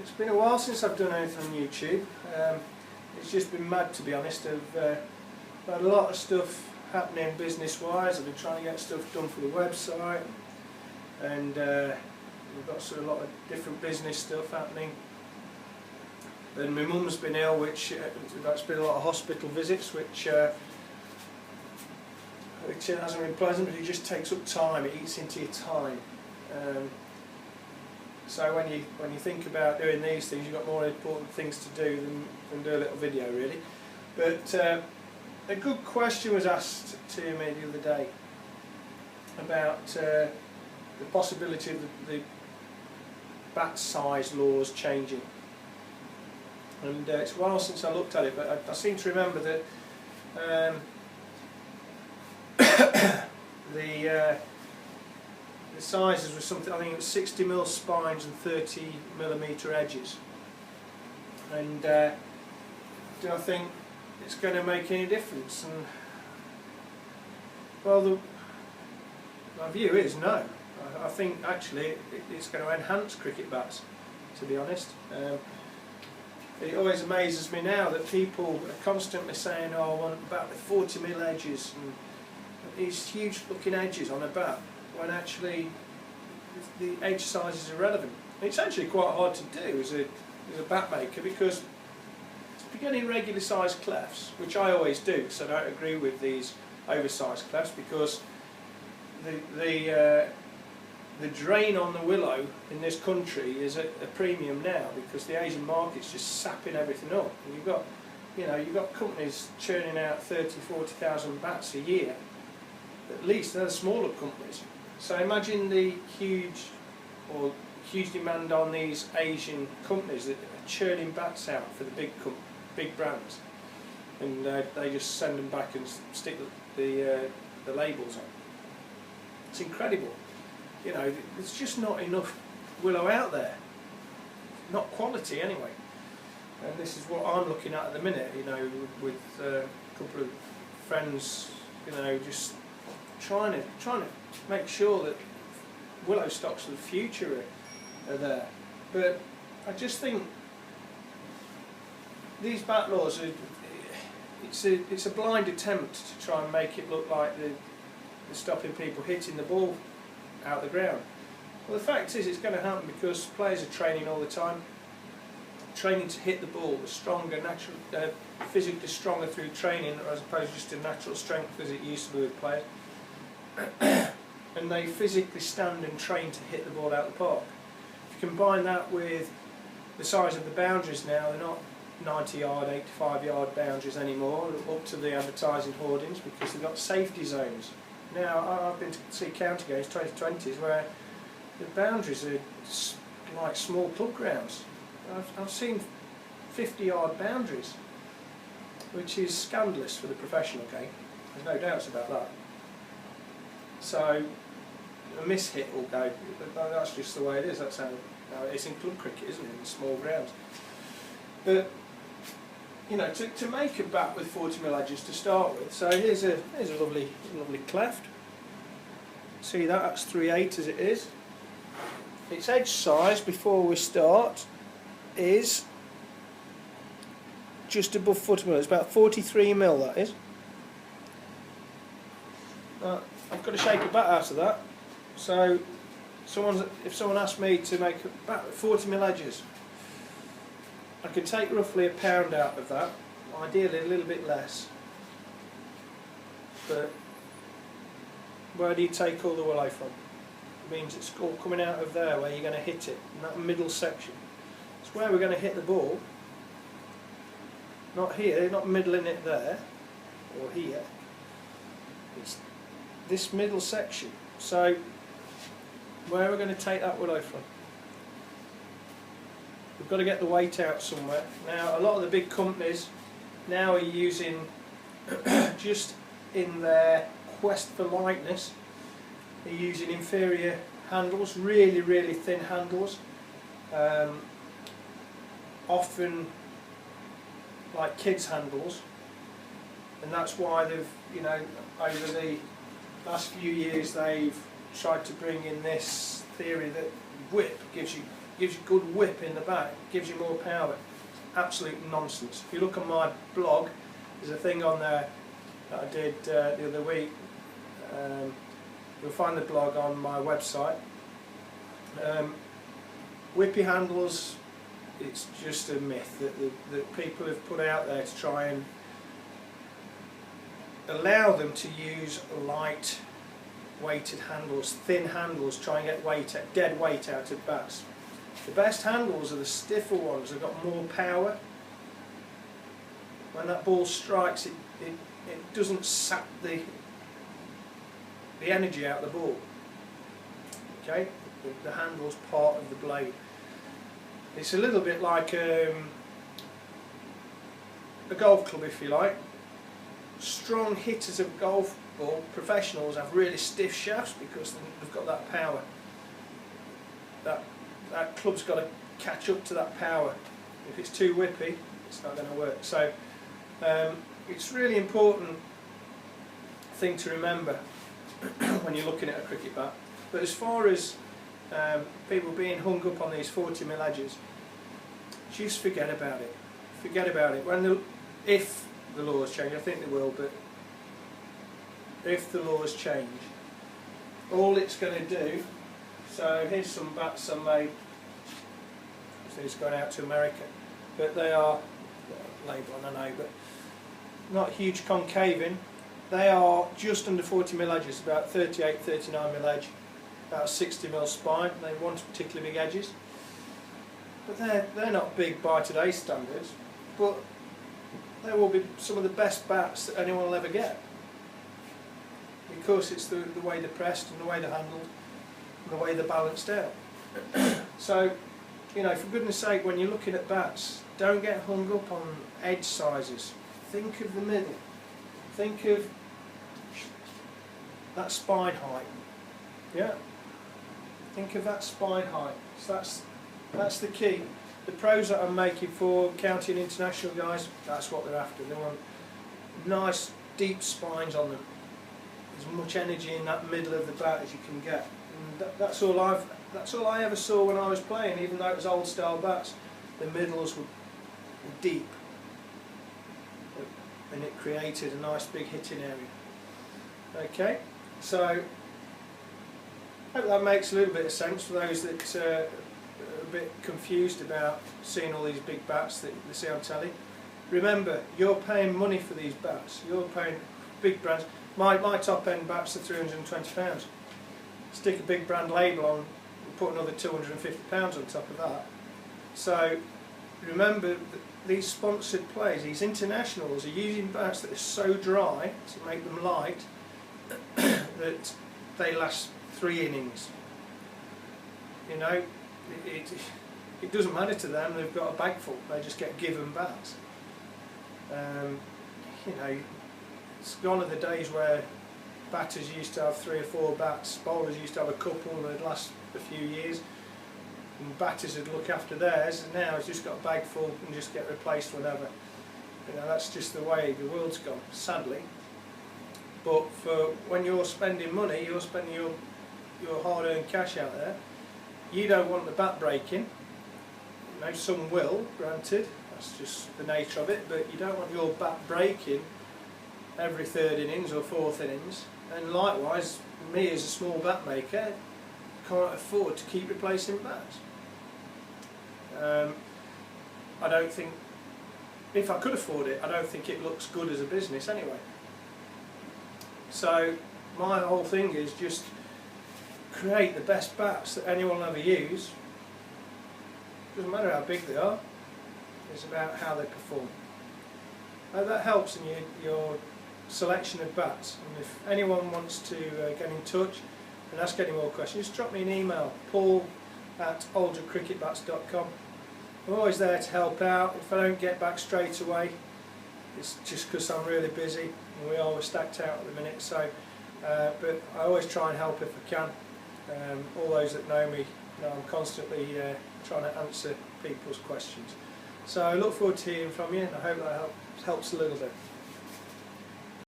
It's been a while since I've done anything on YouTube. It's just been mad, to be honest. I've had a lot of stuff happening business-wise. I've been trying to get stuff done for the website, and we've got sort of a lot of different business stuff happening. Then my mum's been ill, which that's been a lot of hospital visits, which hasn't been pleasant, but it just takes up time. It eats into your time. So when you think about doing these things, you've got more important things to do than do a little video, really. But a good question was asked to me the other day about the possibility of the bat size laws changing. And it's a while since I looked at it, but I seem to remember that the sizes were something, I think it was 60mm spines and 30mm edges. And do I think it's going to make any difference? And well, my view is no. I think actually it's going to enhance cricket bats, to be honest. It always amazes me now that people are constantly saying, oh, I want a bat with 40mm edges and these huge looking edges on a bat, when actually the edge size is irrelevant. It's actually quite hard to do as a bat maker, because if you're getting regular sized clefts, which I always do, because I don't agree with these oversized clefts, because the drain on the willow in this country is at a premium now, because the Asian market's just sapping everything up. And you've got companies churning out 30,000–40,000 bats a year. At least they're the smaller companies. So imagine the huge demand on these Asian companies that are churning bats out for the big brands, and they just send them back and stick the labels on. It's incredible. There's just not enough willow out there. Not quality anyway. And this is what I'm looking at the minute. With a couple of friends, just trying to make sure that willow stocks of the future are there. But I just think these bat laws it's a blind attempt to try and make it look like they're stopping people hitting the ball out of the ground. Well, the fact is it's going to happen because players are training all the time, training to hit the ball, stronger, physically stronger through training, as opposed to just a natural strength as it used to be with players. And they physically stand and train to hit the ball out of the park. If you combine that with the size of the boundaries now, they're not 90-yard, 85-yard boundaries anymore, up to the advertising hoardings, because they've got safety zones. Now, I've been to see county games, 2020s, where the boundaries are like small club grounds. I've seen 50-yard boundaries, which is scandalous for the professional game. There's no doubts about that. So a miss-hit will go. That's just the way it is. That's how it's in club cricket, isn't it? In small grounds. But to make a bat with 40mm edges to start with. So here's a lovely cleft. See that? That's 3/8 as it is. Its edge size before we start is just above 40mm. It's about 43mm. That is. I've got to shape a bat out of that. So if someone asked me to make a bat with 40mm edges, I could take roughly £1 out of that, ideally a little bit less. But where do you take all the willow from? It means it's all coming out of there where you're going to hit it, in that middle section. It's where we're going to hit the ball. Not here, not middling it there, or here. It's this middle section. So where are we going to take that willow from? We've got to get the weight out somewhere. Now, a lot of the big companies now are using, just in their quest for lightness, they're using inferior handles, really, really thin handles. Often like kids' handles, and that's why they've, over the last few years they've tried to bring in this theory that whip gives you gives you good whip in the bat, gives you more power. Absolute nonsense. If you look on my blog, there's a thing on there that I did the other week. You'll find the blog on my website. Whippy handles, it's just a myth that people have put out there to try and allow them to use light weighted handles, thin handles, try and get dead weight out of bats. The best handles are the stiffer ones. They've got more power. When that ball strikes, it doesn't sap the energy out of the ball. Okay, the handle's part of the blade. It's a little bit like a golf club, if you like. Strong hitters of golf ball, professionals, have really stiff shafts because they've got that power. That club's got to catch up to that power. If it's too whippy, it's not going to work. So it's really important thing to remember when you're looking at a cricket bat. But as far as people being hung up on these 40mm edges, just forget about it. Forget about it. If the laws change, I think they will, but if the laws change, all it's going to do, so here's some bats I made, it's going out to America, but they are, label on I know, but not huge concaving. They are just under 40mm edges, about 38, 39mm edge, about 60mm spine. They want particularly big edges, but they're not big by today's standards, but they will be some of the best bats that anyone will ever get, because it's the way they're pressed and the way they're handled and the way they're balanced out. So, you know, for goodness sake, when you're looking at bats, don't get hung up on edge sizes. Think of the middle. Think of that spine height. Yeah. Think of that spine height. So that's the key. The pros that I'm making for county and international guys, that's what they're after. They want nice, deep spines on them. As much energy in that middle of the bat as you can get. And that's all I ever saw when I was playing. Even though it was old style bats, the middles were deep, and it created a nice big hitting area. Okay, so I hope that makes a little bit of sense for those that are a bit confused about seeing all these big bats that they see on telly. Remember, you're paying money for these bats. You're paying big brands. My top end bats are £320. Stick a big brand label on and put another £250 on top of that. So remember that these sponsored plays, these internationals, are using bats that are so dry to make them light that they last 3 innings. You know, it doesn't matter to them. They've got a bag full. They just get given bats. You know, it's gone are the days where batters used to have 3 or 4 bats, bowlers used to have a couple and they'd last a few years, and batters would look after theirs, and now it's just got a bag full and just get replaced whenever. You know, that's just the way the world's gone, sadly. But for when you're spending money, you're spending your hard-earned cash out there. You don't want the bat breaking. You know, some will, granted, that's just the nature of it, but you don't want your bat breaking every 3rd innings or 4th innings. And likewise, me as a small bat maker can't afford to keep replacing bats. I don't think, if I could afford it, I don't think it looks good as a business anyway. So my whole thing is just create the best bats that anyone will ever use. Doesn't matter how big they are, it's about how they perform. That helps in your selection of bats, and if anyone wants to get in touch and ask any more questions, just drop me an email, paul@aldridgecricketbats.com. I'm always there to help out. If I don't get back straight away, it's just because I'm really busy and we are stacked out at the minute, so but I always try and help if I can. All those that know me know I'm constantly trying to answer people's questions. So I look forward to hearing from you, and I hope that helps a little bit.